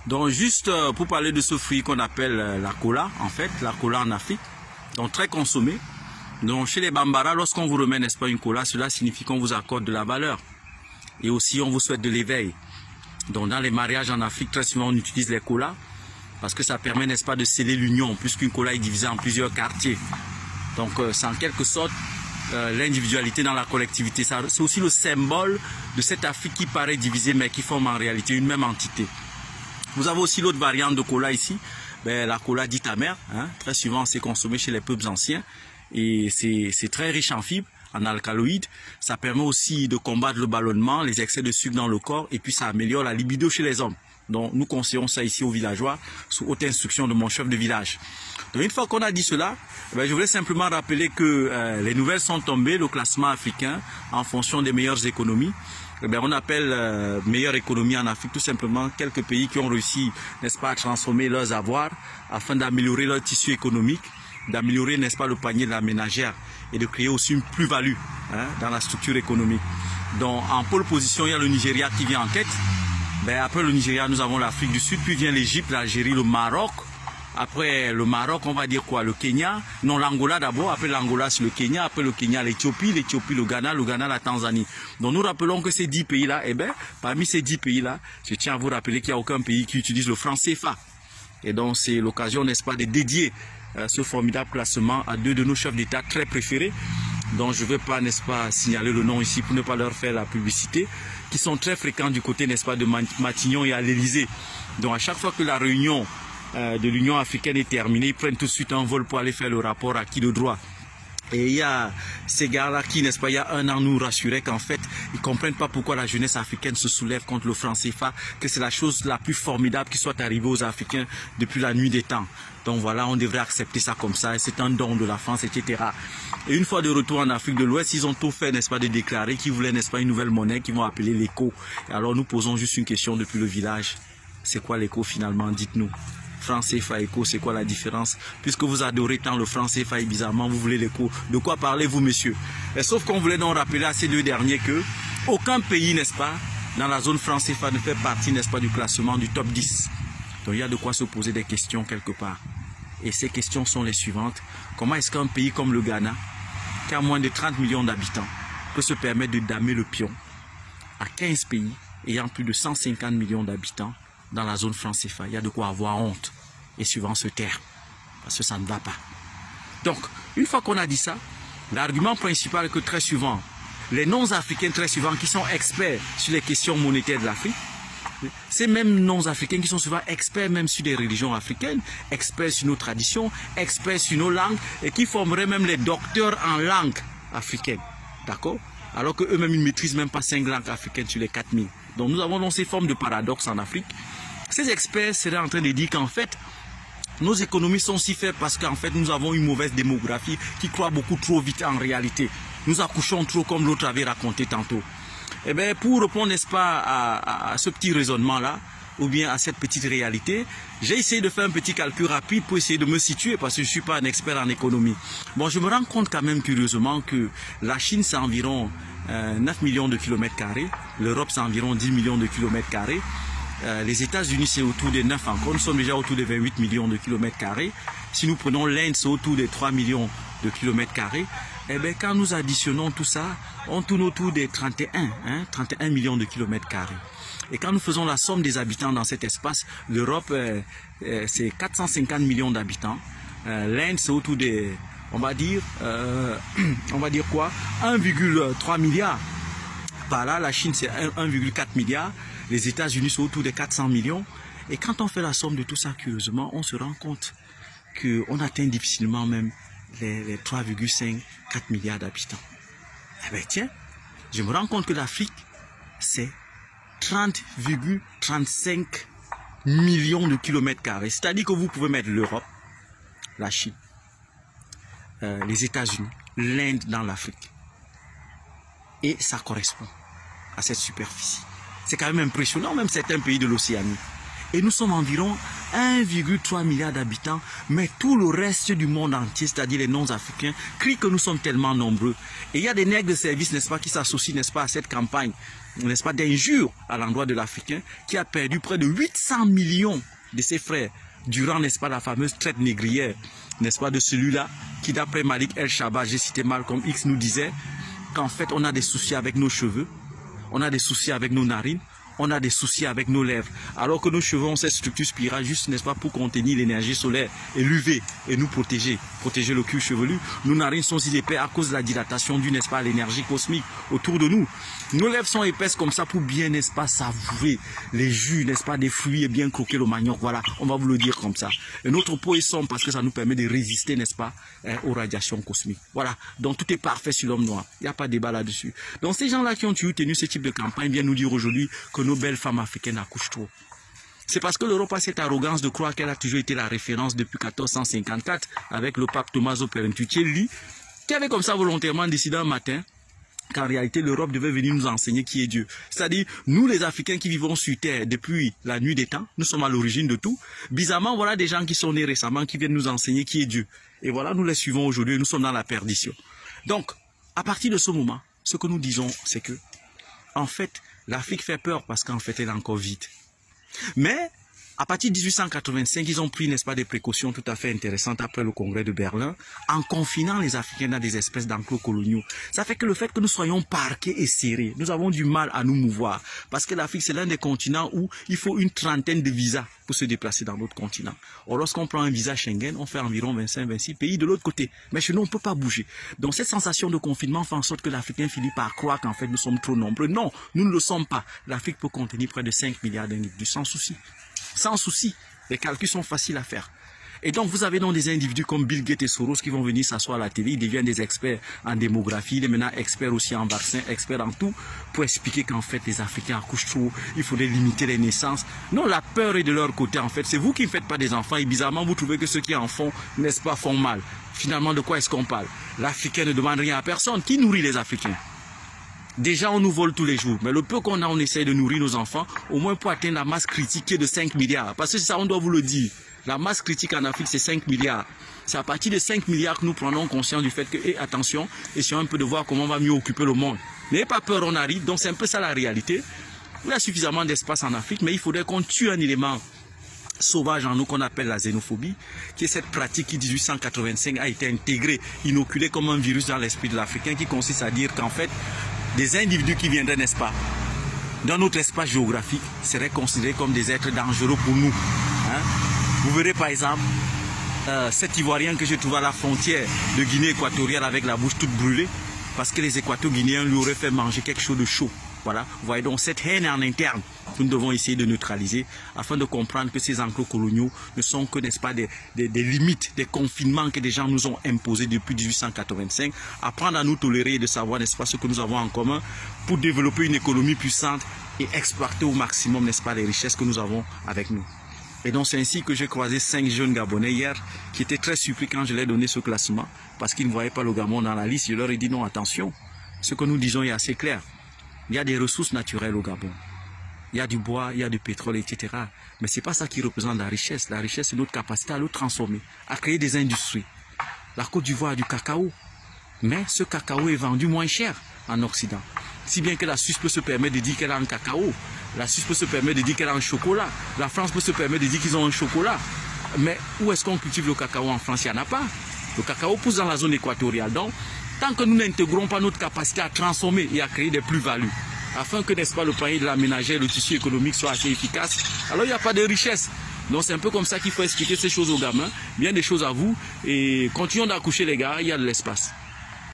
Donc juste pour parler de ce fruit qu'on appelle la cola, en fait, la cola en Afrique, donc très consommée. Donc chez les Bambara, lorsqu'on vous remet, n'est-ce pas, une cola, cela signifie qu'on vous accorde de la valeur. Et aussi on vous souhaite de l'éveil. Donc dans les mariages en Afrique, très souvent on utilise les colas parce que ça permet, n'est-ce pas, de sceller l'union, puisqu'une cola est divisée en plusieurs quartiers. Donc c'est en quelque sorte l'individualité dans la collectivité. C'est aussi le symbole de cette Afrique qui paraît divisée mais qui forme en réalité une même entité. Vous avez aussi l'autre variante de cola ici, la cola dite amère, hein. Très souvent c'est consommé chez les peuples anciens et c'est très riche en fibres, en alcaloïdes. Ça permet aussi de combattre le ballonnement, les excès de sucre dans le corps et puis ça améliore la libido chez les hommes. Donc nous conseillons ça ici aux villageois sous haute instruction de mon chef de village. Donc une fois qu'on a dit cela, je voulais simplement rappeler que les nouvelles sont tombées, le classement africain en fonction des meilleures économies. On appelle meilleure économie en Afrique tout simplement quelques pays qui ont réussi, n'est-ce pas, à transformer leurs avoirs afin d'améliorer leur tissu économique, d'améliorer, n'est-ce pas, le panier de la ménagère et de créer aussi une plus-value, hein, dans la structure économique. Donc en pole position, il y a le Nigeria qui vient en tête. Après le Nigeria, nous avons l'Afrique du Sud, puis vient l'Égypte, l'Algérie, le Maroc. Après le Maroc, on va dire quoi? Le Kenya. Non, l'Angola d'abord. Après l'Angola, c'est le Kenya. Après le Kenya, l'Éthiopie. L'Éthiopie, le Ghana, la Tanzanie. Donc nous rappelons que ces 10 pays-là, parmi ces 10 pays-là, je tiens à vous rappeler qu'il n'y a aucun pays qui utilise le franc CFA. Et donc c'est l'occasion, n'est-ce pas, de dédier ce formidable classement à deux de nos chefs d'État très préférés, dont je ne vais pas, n'est-ce pas, signaler le nom ici pour ne pas leur faire la publicité, qui sont très fréquents du côté, n'est-ce pas, de Matignon et à l'Élysée. Donc à chaque fois que la réunion de l'Union africaine est terminée, ils prennent tout de suite un vol pour aller faire le rapport à qui de droit. Et il y a ces gars-là qui, n'est-ce pas, il y a un an nous rassuraient qu'en fait, ils ne comprennent pas pourquoi la jeunesse africaine se soulève contre le franc CFA, que c'est la chose la plus formidable qui soit arrivée aux Africains depuis la nuit des temps. Donc voilà, on devrait accepter ça comme ça, c'est un don de la France, etc. Et une fois de retour en Afrique de l'Ouest, ils ont tout fait, n'est-ce pas, de déclarer qu'ils voulaient, n'est-ce pas, une nouvelle monnaie qu'ils vont appeler l'écho. Alors nous posons juste une question depuis le village. C'est quoi l'écho finalement? Dites-nous. Franc CFA, écho, c'est quoi la différence? Puisque vous adorez tant le franc CFA et bizarrement vous voulez l'écho. De quoi parlez-vous, monsieur? Et sauf qu'on voulait donc rappeler à ces deux derniers que aucun pays, n'est-ce pas, dans la zone franc CFA ne fait partie, n'est-ce pas, du classement du top 10. Donc il y a de quoi se poser des questions quelque part. Et ces questions sont les suivantes. Comment est-ce qu'un pays comme le Ghana, qui a moins de 30 millions d'habitants, peut se permettre de damer le pion à 15 pays ayant plus de 150 millions d'habitants dans la zone franc CFA? Il y a de quoi avoir honte et suivant ce terme, parce que ça ne va pas. Donc, une fois qu'on a dit ça, l'argument principal est que très souvent, les non-africains très souvent qui sont experts sur les questions monétaires de l'Afrique, ces mêmes non-africains qui sont souvent experts même sur les religions africaines, experts sur nos traditions, experts sur nos langues, et qui formeraient même les docteurs en langue africaine. D'accord? Alors qu'eux-mêmes, ils ne maîtrisent même pas 5 langues africaines sur les 4000. Donc nous avons donc ces formes de paradoxes en Afrique. Ces experts seraient en train de dire qu'en fait, nos économies sont si faibles parce qu'en fait, nous avons une mauvaise démographie qui croît beaucoup trop vite en réalité. Nous accouchons trop comme l'autre avait raconté tantôt. Eh bien, pour répondre, n'est-ce pas, à ce petit raisonnement-là, ou bien à cette petite réalité, j'ai essayé de faire un petit calcul rapide pour essayer de me situer parce que je ne suis pas un expert en économie. Bon, je me rends compte quand même curieusement que la Chine, c'est environ 9 millions de kilomètres carrés, l'Europe, c'est environ 10 millions de kilomètres carrés, les États-Unis, c'est autour des 9 encore, nous sommes déjà autour de 28 millions de kilomètres carrés. Si nous prenons l'Inde, c'est autour des 3 millions de kilomètres carrés. Eh bien, quand nous additionnons tout ça, on tourne autour des 31 millions de kilomètres carrés. Et quand nous faisons la somme des habitants dans cet espace, l'Europe, c'est 450 millions d'habitants. L'Inde, c'est autour des, on va dire quoi, 1,3 milliard. Par là, la Chine, c'est 1,4 milliard. Les États-Unis sont autour des 400 millions. Et quand on fait la somme de tout ça, curieusement, on se rend compte qu'on atteint difficilement même les 3,5, 4 milliards d'habitants. Eh bien, tiens, je me rends compte que l'Afrique, c'est 30,35 millions de kilomètres carrés. C'est-à-dire que vous pouvez mettre l'Europe, la Chine, les États-Unis, l'Inde dans l'Afrique. Et ça correspond à cette superficie. C'est quand même impressionnant, même certains pays de l'Océanie. Et nous sommes environ 1,3 milliard d'habitants, mais tout le reste du monde entier, c'est-à-dire les non-africains, crient que nous sommes tellement nombreux. Et il y a des nègres de service, n'est-ce pas, qui s'associent, n'est-ce pas, à cette campagne, n'est-ce pas, d'injures à l'endroit de l'Africain, qui a perdu près de 800 millions de ses frères durant, n'est-ce pas, la fameuse traite négrière, n'est-ce pas, de celui-là qui, d'après Malik El-Shabazz, j'ai cité Malcolm X, nous disait qu'en fait, on a des soucis avec nos cheveux, on a des soucis avec nos narines, on a des soucis avec nos lèvres. Alors que nos cheveux ont cette structure spirale juste, n'est-ce pas, pour contenir l'énergie solaire et l'UV et nous protéger le cuir chevelu. Nos narines sont si épais à cause de la dilatation du, n'est-ce pas, l'énergie cosmique autour de nous. Nos lèvres sont épaisses comme ça pour bien, n'est-ce pas, savourer les jus, n'est-ce pas, des fruits et bien croquer le manioc. Voilà, on va vous le dire comme ça. Et notre peau est sombre parce que ça nous permet de résister, n'est-ce pas, aux radiations cosmiques. Voilà, donc tout est parfait sur l'homme noir. Il n'y a pas de débat là-dessus. Donc ces gens-là qui ont tenu ce type de campagne viennent nous dire aujourd'hui que nos belles femmes africaines accouchent trop. C'est parce que l'Europe a cette arrogance de croire qu'elle a toujours été la référence depuis 1454 avec le pape Tommaso Perentuccelli, qui avait comme ça volontairement décidé un matin qu'en réalité l'Europe devait venir nous enseigner qui est Dieu. C'est-à-dire, nous les Africains qui vivons sur Terre depuis la nuit des temps, nous sommes à l'origine de tout. Bizarrement, voilà des gens qui sont nés récemment qui viennent nous enseigner qui est Dieu. Et voilà, nous les suivons aujourd'hui et nous sommes dans la perdition. Donc, à partir de ce moment, ce que nous disons, c'est que, en fait, l'Afrique fait peur parce qu'en fait, elle est encore vide. Mais, à partir de 1885, ils ont pris, n'est-ce pas, des précautions tout à fait intéressantes après le congrès de Berlin, en confinant les Africains dans des espèces d'enclos coloniaux. Ça fait que le fait que nous soyons parqués et serrés, nous avons du mal à nous mouvoir. Parce que l'Afrique, c'est l'un des continents où il faut une trentaine de visas pour se déplacer dans d'autres continents. Or, lorsqu'on prend un visa Schengen, on fait environ 25-26 pays de l'autre côté. Mais chez nous, on ne peut pas bouger. Donc, cette sensation de confinement fait en sorte que l'Africain finit par croire qu'en fait, nous sommes trop nombreux. Non, nous ne le sommes pas. L'Afrique peut contenir près de 5 milliards d'individus sans souci. Sans souci, les calculs sont faciles à faire. Et donc, vous avez donc des individus comme Bill Gates et Soros qui vont venir s'asseoir à la télé, ils deviennent des experts en démographie, il est maintenant expert aussi en vaccins, expert en tout, pour expliquer qu'en fait, les Africains accouchent trop, il faudrait limiter les naissances. Non, la peur est de leur côté, en fait. C'est vous qui ne faites pas des enfants et bizarrement, vous trouvez que ceux qui en font, n'est-ce pas, font mal. Finalement, de quoi est-ce qu'on parle? L'Africain ne demande rien à personne. Qui nourrit les Africains? Déjà, on nous vole tous les jours. Mais le peu qu'on a, on essaye de nourrir nos enfants, au moins pour atteindre la masse critique qui est de 5 milliards. Parce que ça, on doit vous le dire. La masse critique en Afrique, c'est 5 milliards. C'est à partir de 5 milliards que nous prenons conscience du fait que, et attention, essayons un peu de voir comment on va mieux occuper le monde. N'ayez pas peur, on arrive. Donc, c'est un peu ça la réalité. Il y a suffisamment d'espace en Afrique, mais il faudrait qu'on tue un élément sauvage en nous qu'on appelle la xénophobie, qui est cette pratique qui, 1885, a été intégrée, inoculée comme un virus dans l'esprit de l'Africain, qui consiste à dire qu'en fait, des individus qui viendraient, n'est-ce pas, dans notre espace géographique, seraient considérés comme des êtres dangereux pour nous. Hein? Vous verrez par exemple, cet Ivoirien que j'ai trouvé à la frontière de Guinée équatoriale avec la bouche toute brûlée, parce que les Équato-Guinéens lui auraient fait manger quelque chose de chaud. Voilà, vous voyez donc cette haine en interne que nous devons essayer de neutraliser afin de comprendre que ces enclos coloniaux ne sont que, n'est-ce pas, des limites, des confinements que des gens nous ont imposés depuis 1885. Apprendre à nous tolérer et de savoir, n'est-ce pas, ce que nous avons en commun pour développer une économie puissante et exploiter au maximum, n'est-ce pas, les richesses que nous avons avec nous. Et donc c'est ainsi que j'ai croisé 5 jeunes Gabonais hier qui étaient très surpris quand je leur ai donné ce classement parce qu'ils ne voyaient pas le Gabon dans la liste. Je leur ai dit non, attention, ce que nous disons est assez clair. Il y a des ressources naturelles au Gabon. Il y a du bois, il y a du pétrole, etc. Mais ce n'est pas ça qui représente la richesse. La richesse, c'est notre capacité à le transformer, à créer des industries. La Côte d'Ivoire a du cacao. Mais ce cacao est vendu moins cher en Occident. Si bien que la Suisse peut se permettre de dire qu'elle a un cacao. La Suisse peut se permettre de dire qu'elle a un chocolat. La France peut se permettre de dire qu'ils ont un chocolat. Mais où est-ce qu'on cultive le cacao en France? Il n'y en a pas. Le cacao pousse dans la zone équatoriale. Donc, tant que nous n'intégrons pas notre capacité à transformer et à créer des plus-values, afin que, n'est-ce pas, le panier de la ménagère, le tissu économique soit assez efficace, alors il n'y a pas de richesse. Donc c'est un peu comme ça qu'il faut expliquer ces choses aux gamins, bien des choses à vous, et continuons d'accoucher les gars, il y a de l'espace.